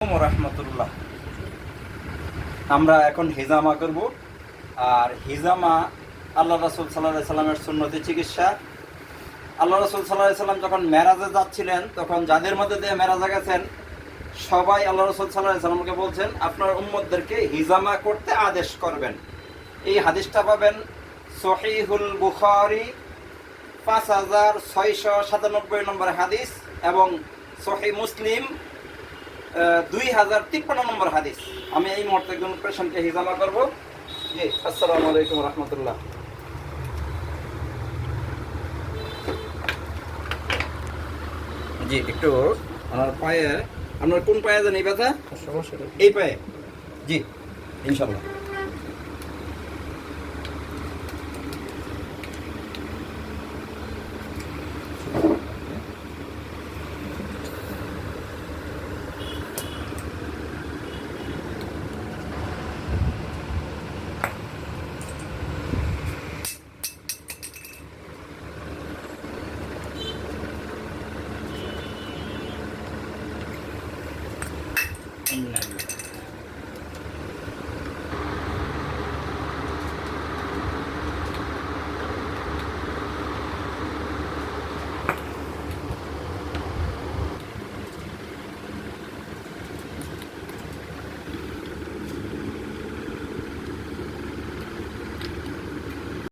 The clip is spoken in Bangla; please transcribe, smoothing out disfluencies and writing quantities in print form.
রহমতুল্লাহ। আমরা এখন হিজামা করব। আর হিজামা আল্লাহ রাসূল সাল্লাল্লাহু আলাইহি সাল্লামের সুন্নতি চিকিৎসা। আল্লাহ রাসূল সাল্লাল্লাহু আলাইহি সাল্লাম যখন মেরাজে যাচ্ছিলেন, তখন যাদের মধ্যে দিয়ে মেরাজে গেছেন সবাই আল্লাহ রাসূল সাল্লাল্লাহু আলাইহি সাল্লামকে বলছেন আপনার উম্মতদেরকে হিজামা করতে আদেশ করবেন। এই হাদিসটা পাবেন সহিহুল বুখারী 5697 নম্বর হাদিস এবং সহিহ মুসলিম 2053 নম্বর হাদিস। আমি এই মুহূর্তে একজন পেশেন্টকে হিজামা করব। জি, আসসালামু আলাইকুম রাহমাতুল্লাহ। জি, একটু আমার পায়ে, আপনার কোন পায়ে জানি ব্যথা? এই পায়ে। জি, ইনশাআল্লাহ।